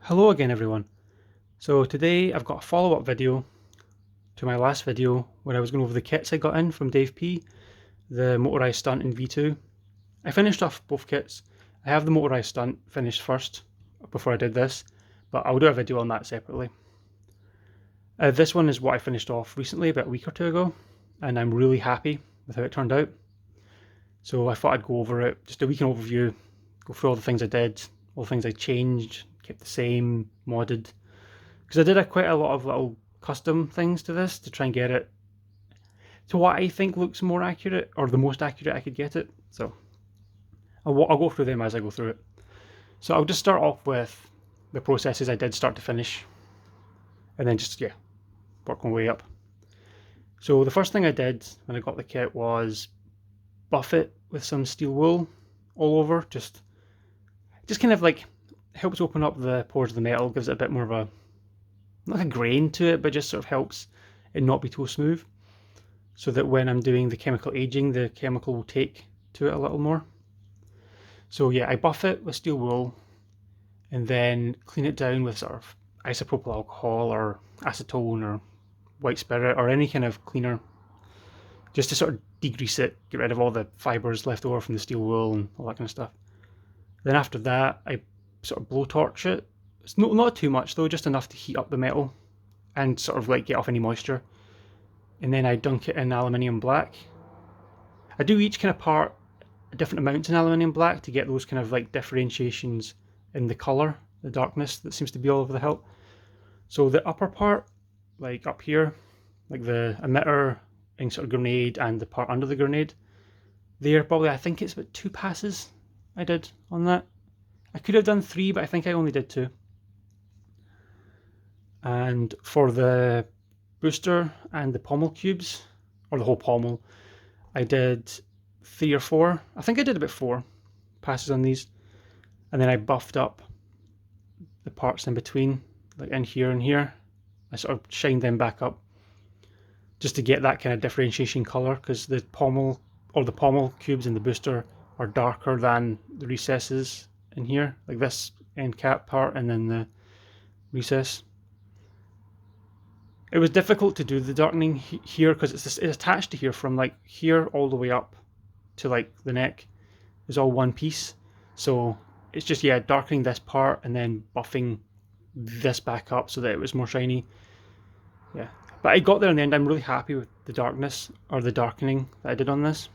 Hello again everyone. So today I've got a follow-up video to my last video where I was going over the kits I got in from DaveP, the motorized stunt in V2. I finished off both kits. I have the motorized stunt finished first before I did this, but I'll do a video on that separately. This one is what I finished off recently, about a week or two ago, and I'm really happy with how it turned out. So I thought I'd go over it, just a week in overview, go through all the things I did, all the things I changed, kept the same, modded, because I did quite a lot of little custom things to this to try and get it to what I think looks more accurate, or the most accurate I could get it. So I'll go through them as I go through it. So I'll just start off with the processes I did start to finish, and then just work my way up. So the first thing I did when I got the kit was buff it with some steel wool all over, just kind of like helps open up the pores of the metal, gives it a bit more of a, not a grain to it, but just sort of helps it not be too smooth, so that when I'm doing the chemical aging, the chemical will take to it a little more. So yeah, I buff it with steel wool and then clean it down with sort of isopropyl alcohol or acetone or white spirit or any kind of cleaner, just to sort of degrease it, get rid of all the fibers left over from the steel wool and all that kind of stuff. Then after that, I sort of blowtorch it. It's not too much though, just enough to heat up the metal and sort of like get off any moisture. And then I dunk it in aluminium black. I do each kind of part a different amount in aluminium black to get those kind of like differentiations in the colour, the darkness that seems to be all over the hilt. So the upper part, like up here, like the emitter and sort of grenade and the part under the grenade, there probably, I think it's about 2 passes I did on that. I could have done 3, but I think I only did 2. And for the booster and the pommel cubes, or the whole pommel, I did 3 or 4. I think I did about 4 passes on these. And then I buffed up the parts in between, like in here and here. I sort of shined them back up just to get that kind of differentiation colour, because the pommel, or the pommel cubes in the booster, are darker than the recesses in here, like this end cap part and then the recess. It was difficult to do the darkening here because it's attached to here, from like here all the way up to like the neck is all one piece. So it's just, darkening this part and then buffing this back up so that it was more shiny. Yeah, but I got there in the end. I'm really happy with the darkness, or the darkening that I did on this.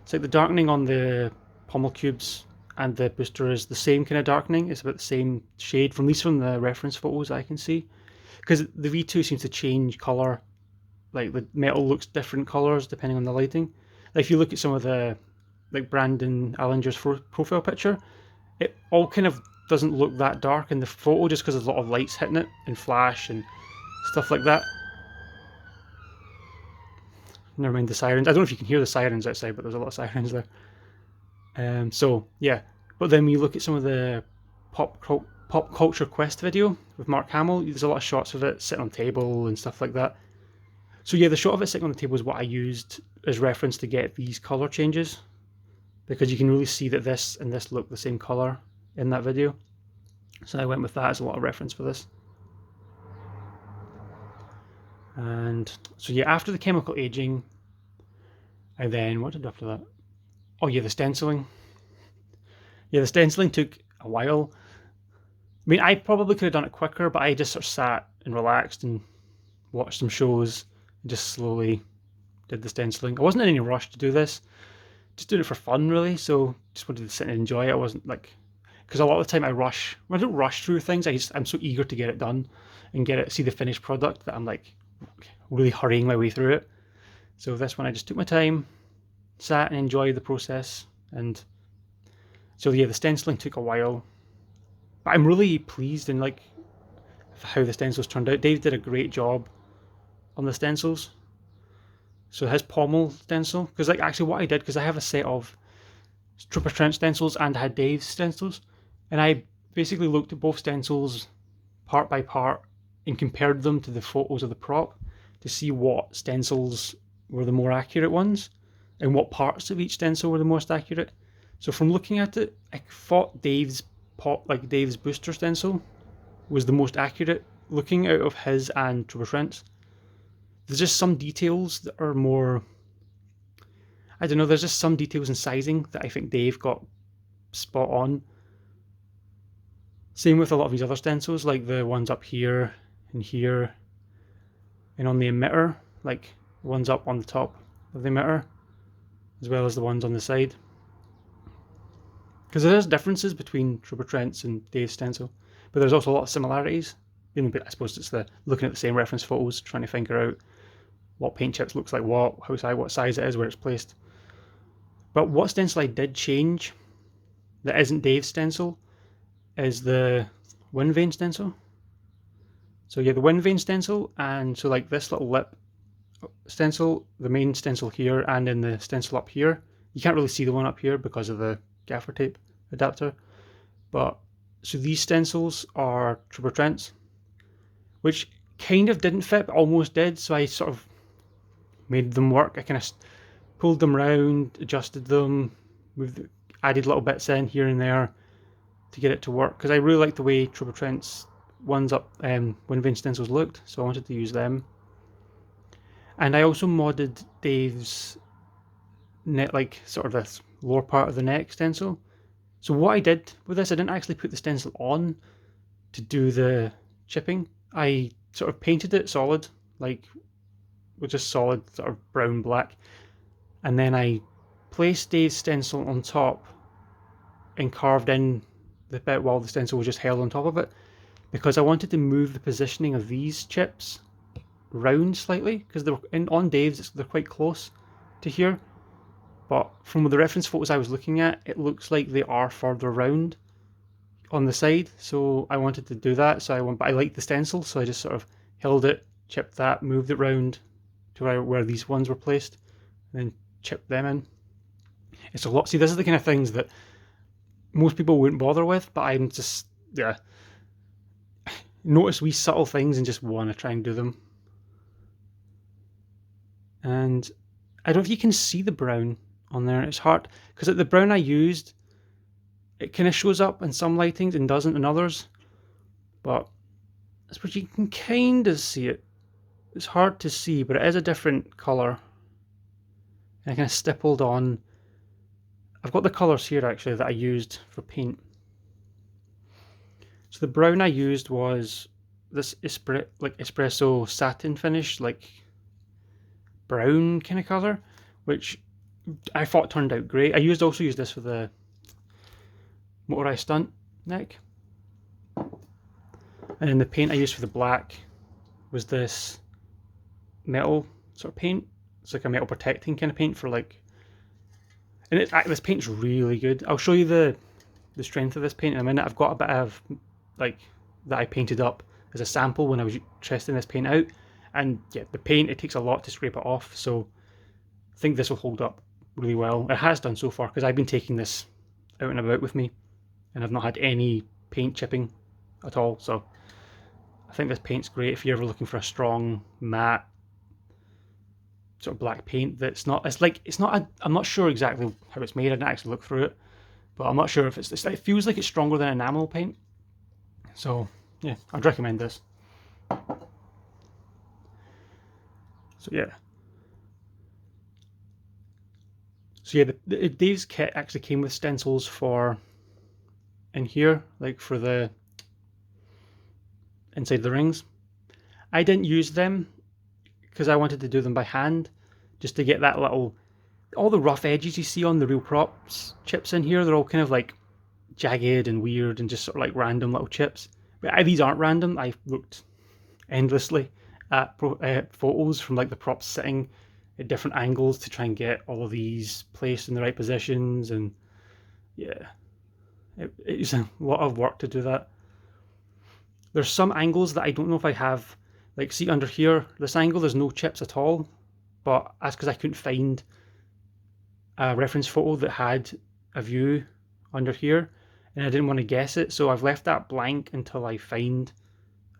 It's like the darkening on the pommel cubes and the booster is the same kind of darkening. It's about the same shade, from at least from the reference photos I can see. Because the V2 seems to change colour, like the metal looks different colours depending on the lighting. Like if you look at some of the, like Brandon Allinger's profile picture, it all kind of doesn't look that dark in the photo just because there's a lot of lights hitting it and flash and stuff like that. Never mind the sirens. I don't know if you can hear the sirens outside, but there's a lot of sirens there. So yeah, but then when you look at some of the pop culture quest video with Mark Hamill, there's a lot of shots of it sitting on table and stuff like that. So yeah, the shot of it sitting on the table is what I used as reference to get these color changes, because you can really see that this and this look the same color in that video. So I went with that as a lot of reference for this. And so yeah, after the chemical aging, I then, what did I do after that? Oh yeah, the stenciling. Yeah, the stenciling took a while. I mean, I probably could have done it quicker, but I just sort of sat and relaxed and watched some shows and just slowly did the stenciling. I wasn't in any rush to do this, just doing it for fun really, so just wanted to sit and enjoy it. I wasn't like, because a lot of the time I don't rush through things, I'm so eager to get it done and see the finished product that I'm like really hurrying my way through it. So this one I just took my time, sat and enjoyed the process. And so yeah, the stenciling took a while, but I'm really pleased in like how the stencils turned out. Dave did a great job on the stencils. So his pommel stencil, because like actually what I did, because I have a set of Trooper Trench stencils and I had Dave's stencils, and I basically looked at both stencils part by part and compared them to the photos of the prop to see what stencils were the more accurate ones and what parts of each stencil were the most accurate. So from looking at it, I thought Dave's like Dave's booster stencil was the most accurate looking out of his and Trooper Trent's. There's just some details that are more, I don't know, there's just some details in sizing that I think Dave got spot on. Same with a lot of these other stencils, like the ones up here and here, and on the emitter, like the ones up on the top of the emitter, as well as the ones on the side. Because there's differences between Trooper Trent's and Dave's stencil, but there's also a lot of similarities. I suppose it's the looking at the same reference photos, trying to figure out what paint chips looks like what size it is, where it's placed. But what stencil I did change that isn't Dave's stencil is the wind vane stencil. So yeah, the wind vane stencil, and so like this little lip stencil, the main stencil here, and then the stencil up here. You can't really see the one up here because of the gaffer tape adapter. But so these stencils are Trooper Trent's, which kind of didn't fit, but almost did. So I sort of made them work. I kind of pulled them around, adjusted them, added little bits in here and there to get it to work, because I really liked the way Trooper Trent's ones up wind vane stencils looked, so I wanted to use them. And I also modded Dave's net, like sort of this lower part of the neck stencil. So what I did with this, I didn't actually put the stencil on to do the chipping. I sort of painted it solid, like with just solid sort of brown black, and then I placed Dave's stencil on top and carved in the bit while the stencil was just held on top of it, because I wanted to move the positioning of these chips round slightly, because they're on Dave's, they're quite close to here, but from the reference photos I was looking at, it looks like they are further round on the side, so I wanted to do that. But I liked the stencil, so I just sort of held it, chipped that, moved it round to where these ones were placed, and then chipped them in. It's a lot. See, this is the kind of things that most people wouldn't bother with, but I'm just, yeah, notice wee subtle things and just want to try and do them. And I don't know if you can see the brown on there. It's hard, because the brown I used, it kind of shows up in some lightings and doesn't in others, but I suppose you can kind of see it. It's hard to see, but it is a different colour. And I kind of stippled on. I've got the colours here actually that I used for paint. So the brown I used was this espresso satin finish, like brown kind of colour, which I thought turned out great. I also used this for the motorised stunt neck. And then the paint I used for the black was this metal sort of paint. It's like a metal protecting kind of paint for like, and this paint's really good. I'll show you the strength of this paint in a minute. I've got a bit of like that I painted up as a sample when I was testing this paint out, and yeah, the paint, it takes a lot to scrape it off, so I think this will hold up really well. It has done so far, because I've been taking this out and about with me and I've not had any paint chipping at all, so I think this paint's great if you're ever looking for a strong matte sort of black paint that's not, I'm not sure exactly how it's made. I didn't actually look through it, but I'm not sure if it feels like it's stronger than enamel paint. So yeah, I'd recommend this. So yeah. So yeah, Dave's kit actually came with stencils for in here, like for the inside the rings. I didn't use them because I wanted to do them by hand, just to get that little, all the rough edges you see on the real props chips in here, they're all kind of like jagged and weird and just sort of like random little chips. But these aren't random. I looked endlessly at photos from like the props sitting at different angles to try and get all of these placed in the right positions, and yeah, it's a lot of work to do that. There's some angles that I don't know if I have, like see under here, this angle there's no chips at all, but that's because I couldn't find a reference photo that had a view under here, and I didn't want to guess it, so I've left that blank until I find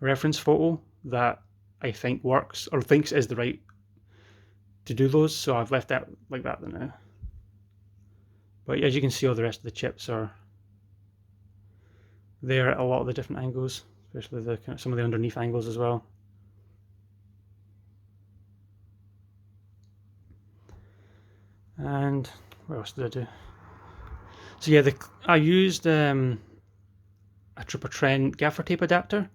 a reference photo that I think works, or thinks is the right to do those, so I've left that like that now. But as you can see, all the rest of the chips are there at a lot of the different angles, especially the kind of some of the underneath angles as well. And what else did I do? So yeah, I used a triple trend gaffer tape adapter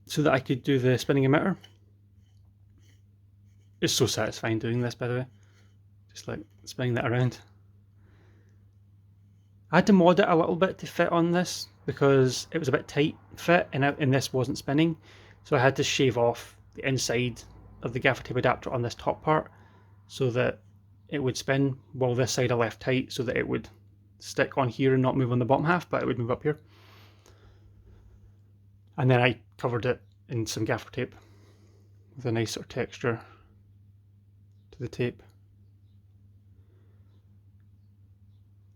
so that I could do the spinning emitter. It's so satisfying doing this, by the way, just like spinning that around. I had to mod it a little bit to fit on this because it was a bit tight fit and this wasn't spinning, so I had to shave off the inside of the gaffer tape adapter on this top part so that it would spin, while this side I left tight so that it would stick on here and not move on the bottom half, but it would move up here. And then I covered it in some gaffer tape with a nice sort of texture to the tape.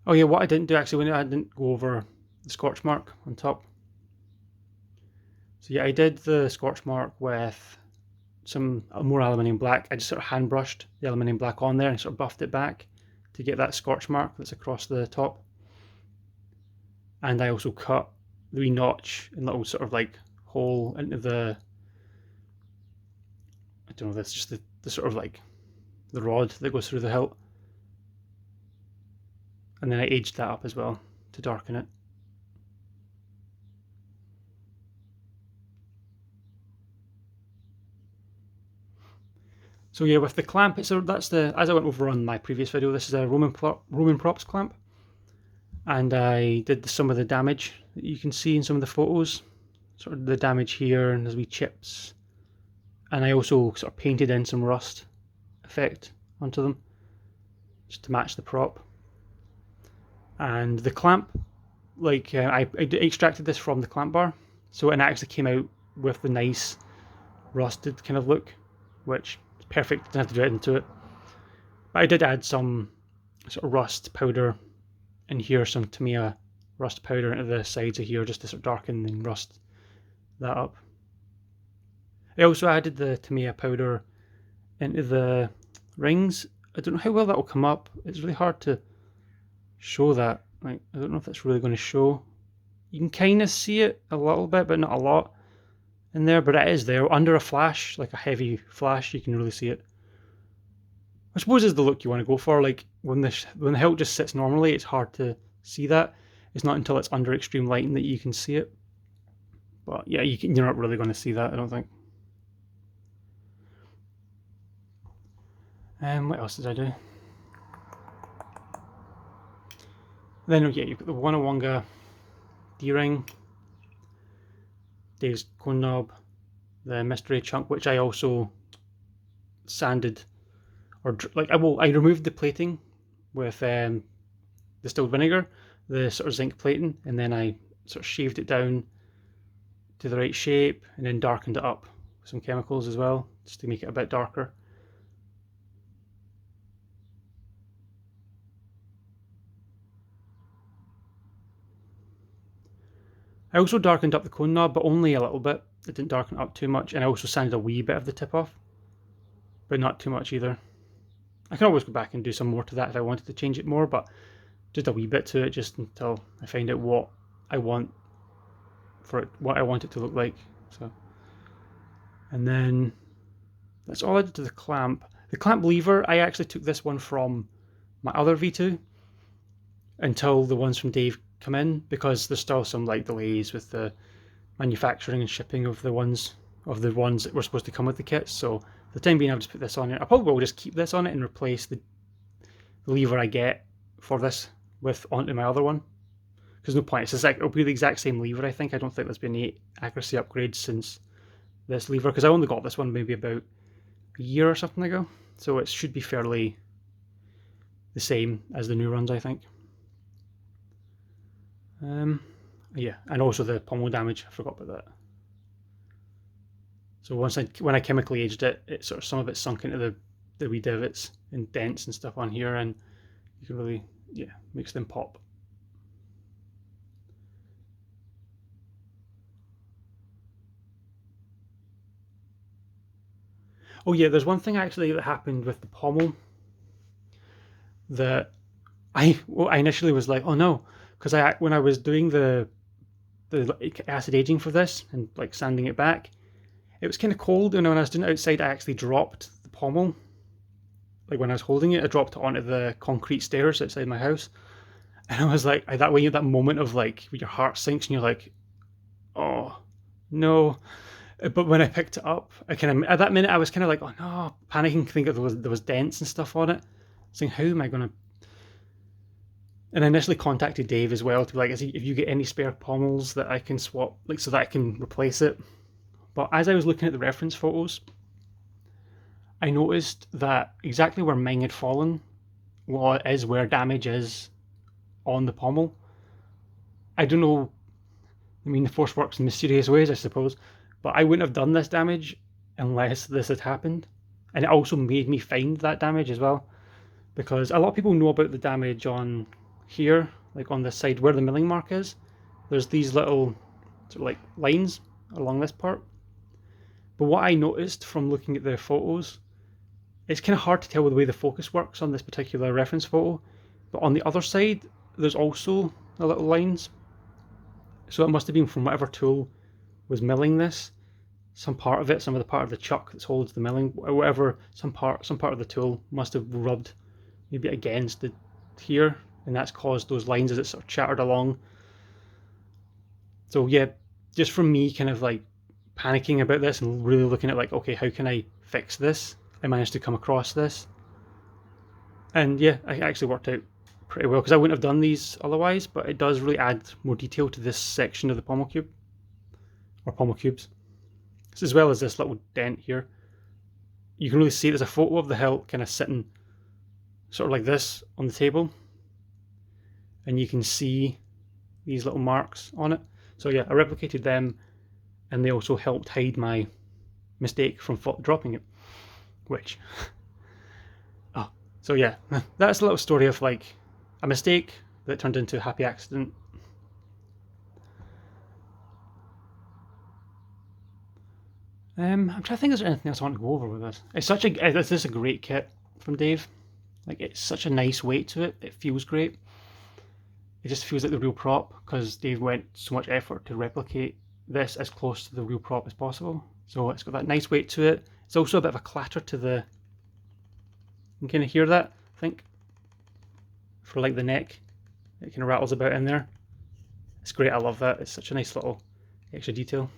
Oh yeah, what I didn't do actually, I didn't go over the scorch mark on top. So yeah, I did the scorch mark with some more aluminium black. I just sort of hand brushed the aluminium black on there and sort of buffed it back to get that scorch mark that's across the top. And I also cut the wee notch and little sort of like hole into the, I don't know, that's just the sort of like the rod that goes through the hilt. And then I aged that up as well to darken it. So yeah, with the clamp, that's as I went over on my previous video, this is a Roman props clamp. And I did some of the damage that you can see in some of the photos. Sort of the damage here, and there's wee chips. And I also sort of painted in some rust effect onto them, just to match the prop. And the clamp, like I extracted this from the clamp bar, so it actually came out with the nice rusted kind of look, which is perfect, didn't have to do anything to it. But I did add some sort of rust powder in here, some Tamiya rust powder into the sides of here, just to sort of darken and rust that up. I also added the Tamiya powder into the rings. I don't know how well that will come up. It's really hard to show that. Like, I don't know if that's really going to show. You can kind of see it a little bit, but not a lot in there, but it is there. Under a flash, like a heavy flash, you can really see it. I suppose is the look you want to go for. Like when the hilt just sits normally, it's hard to see that. It's not until it's under extreme lighting that you can see it. But yeah, you're not really going to see that, I don't think. What else did I do? Then yeah, you've got the Wonawonga D-ring, Dave's cone knob, the mystery chunk, which I also sanded, or like I removed the plating with distilled vinegar, the sort of zinc plating, and then I sort of shaved it down to the right shape, and then darkened it up with some chemicals as well, just to make it a bit darker. I also darkened up the cone knob, but only a little bit. It didn't darken up too much, and I also sanded a wee bit of the tip off, but not too much either. I can always go back and do some more to that if I wanted to change it more, but just a wee bit to it, just until I find out what I want for it, what I want it to look like. So, and then that's all I did to the clamp. The clamp lever, I actually took this one from my other V2 until the ones from Dave come in, because there's still some like delays with the manufacturing and shipping of the ones that were supposed to come with the kits. So for the time being, I'll just put this on it. I probably will just keep this on it and replace the lever I get for this with onto my other one. Because no point. It's just like, it'll be the exact same lever, I think. I don't think there's been any accuracy upgrades since this lever, because I only got this one maybe about a year or something ago. So it should be fairly the same as the new runs, I think. Yeah, and also the pommel damage, I forgot about that. So when I chemically aged it, sort of some of it sunk into the wee divots and dents and stuff on here, and you can really, yeah, makes them pop. Oh yeah, there's one thing actually that happened with the pommel that I initially was like, oh no, because when I was doing the acid aging for this and like sanding it back, it was kind of cold, and when I was doing it outside, I actually dropped the pommel. Like when I was holding it, I dropped it onto the concrete stairs outside my house, and I was like, that way, that moment of like your heart sinks, and you're like, oh no. But when I picked it up, I kind of at that minute I was kind of like, oh no, panicking, thinking there was dents and stuff on it, saying how am I gonna. And I initially contacted Dave as well to be like, if you get any spare pommels that I can swap, like so that I can replace it. But as I was looking at the reference photos, I noticed that exactly where mine had fallen is where damage is on the pommel. I don't know, I mean the force works in mysterious ways I suppose, but I wouldn't have done this damage unless this had happened. And it also made me find that damage as well, because a lot of people know about the damage on here, like on this side where the milling mark is. There's these little sort of like lines along this part. But what I noticed from looking at the photos, it's kind of hard to tell with the way the focus works on this particular reference photo, but on the other side there's also the little lines. So it must have been from whatever tool was milling this, some part of the part of the chuck that holds the milling, or whatever, some part of the tool must have rubbed maybe against it here, and that's caused those lines as it sort of chattered along. So yeah, just from me kind of like panicking about this and really looking at like, okay, how can I fix this? I managed to come across this, and yeah, it actually worked out pretty well, because I wouldn't have done these otherwise, but it does really add more detail to this section of the pommel cube, or pommel cubes, as well as this little dent here. You can really see there's a photo of the hilt kind of sitting sort of like this on the table, and you can see these little marks on it. So yeah, I replicated them, and they also helped hide my mistake from dropping it, which so yeah, that's a little story of like a mistake that turned into a happy accident. I'm trying to think if there's anything else I want to go over with this. This is a great kit from Dave. Like, it's such a nice weight to it. It feels great. It just feels like the real prop, because Dave went so much effort to replicate this as close to the real prop as possible. So it's got that nice weight to it. It's also a bit of a clatter to the... You can kind of hear that, I think, for like the neck. It kind of rattles about in there. It's great, I love that. It's such a nice little extra detail.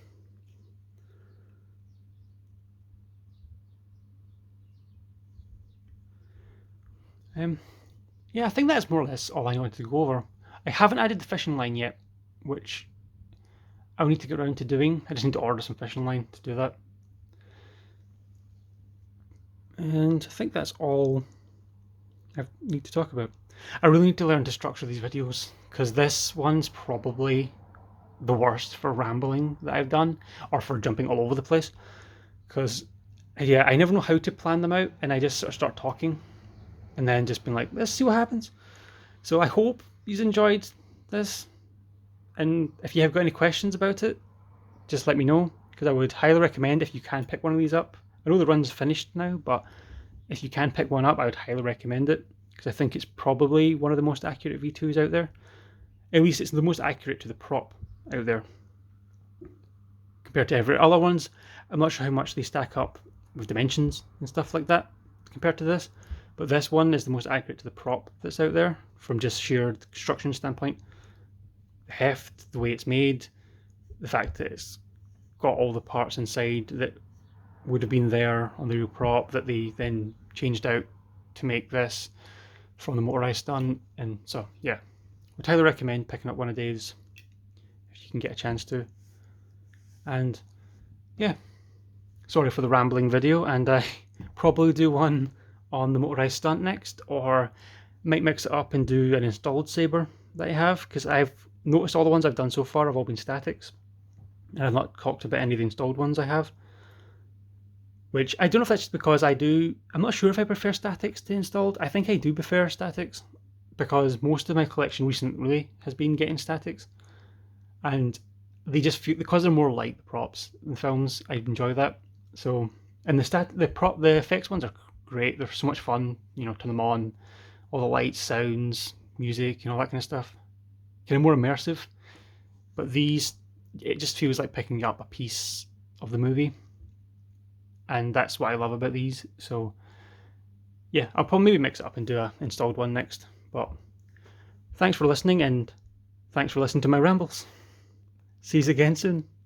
Yeah, I think that's more or less all I wanted to go over. I haven't added the fishing line yet, which I'll need to get around to doing. I just need to order some fishing line to do that. And I think that's all I need to talk about. I really need to learn to structure these videos, because this one's probably the worst for rambling that I've done, or for jumping all over the place. Because, yeah, I never know how to plan them out, and I just sort of start talking, and then just being like, let's see what happens. So I hope you've enjoyed this, and if you have got any questions about it, just let me know, because I would highly recommend, if you can pick one of these up. I know the run's finished now, but if you can pick one up, I would highly recommend it, because I think it's probably one of the most accurate V2s out there. At least it's the most accurate to the prop out there. Compared to every other ones, I'm not sure how much they stack up with dimensions and stuff like that compared to this, but this one is the most accurate to the prop that's out there from just sheer construction standpoint. The heft, the way it's made, the fact that it's got all the parts inside that would have been there on the real prop that they then changed out to make this from the motorized stunt. And so yeah, would highly recommend picking up one of Dave's if you can get a chance to. And yeah, sorry for the rambling video, and I probably do one on the motorized stunt next, or might mix it up and do an installed saber that I have, because I've noticed all the ones I've done so far have all been statics, and I've not talked about any of the installed ones I have. Which I don't know if that's just because I'm not sure if I prefer statics to installed. I think I do prefer statics, because most of my collection recently has been getting statics, and they just feel, because they're more like the props in films, I enjoy that. So, and the effects ones are great. They're so much fun, you know, turn them on, all the lights, sounds, music, you know, that kind of stuff. kind of more immersive. But these, it just feels like picking up a piece of the movie, and that's what I love about these. So yeah, I'll probably maybe mix it up and do a installed one next. But thanks for listening, and thanks for listening to my rambles. See you again soon.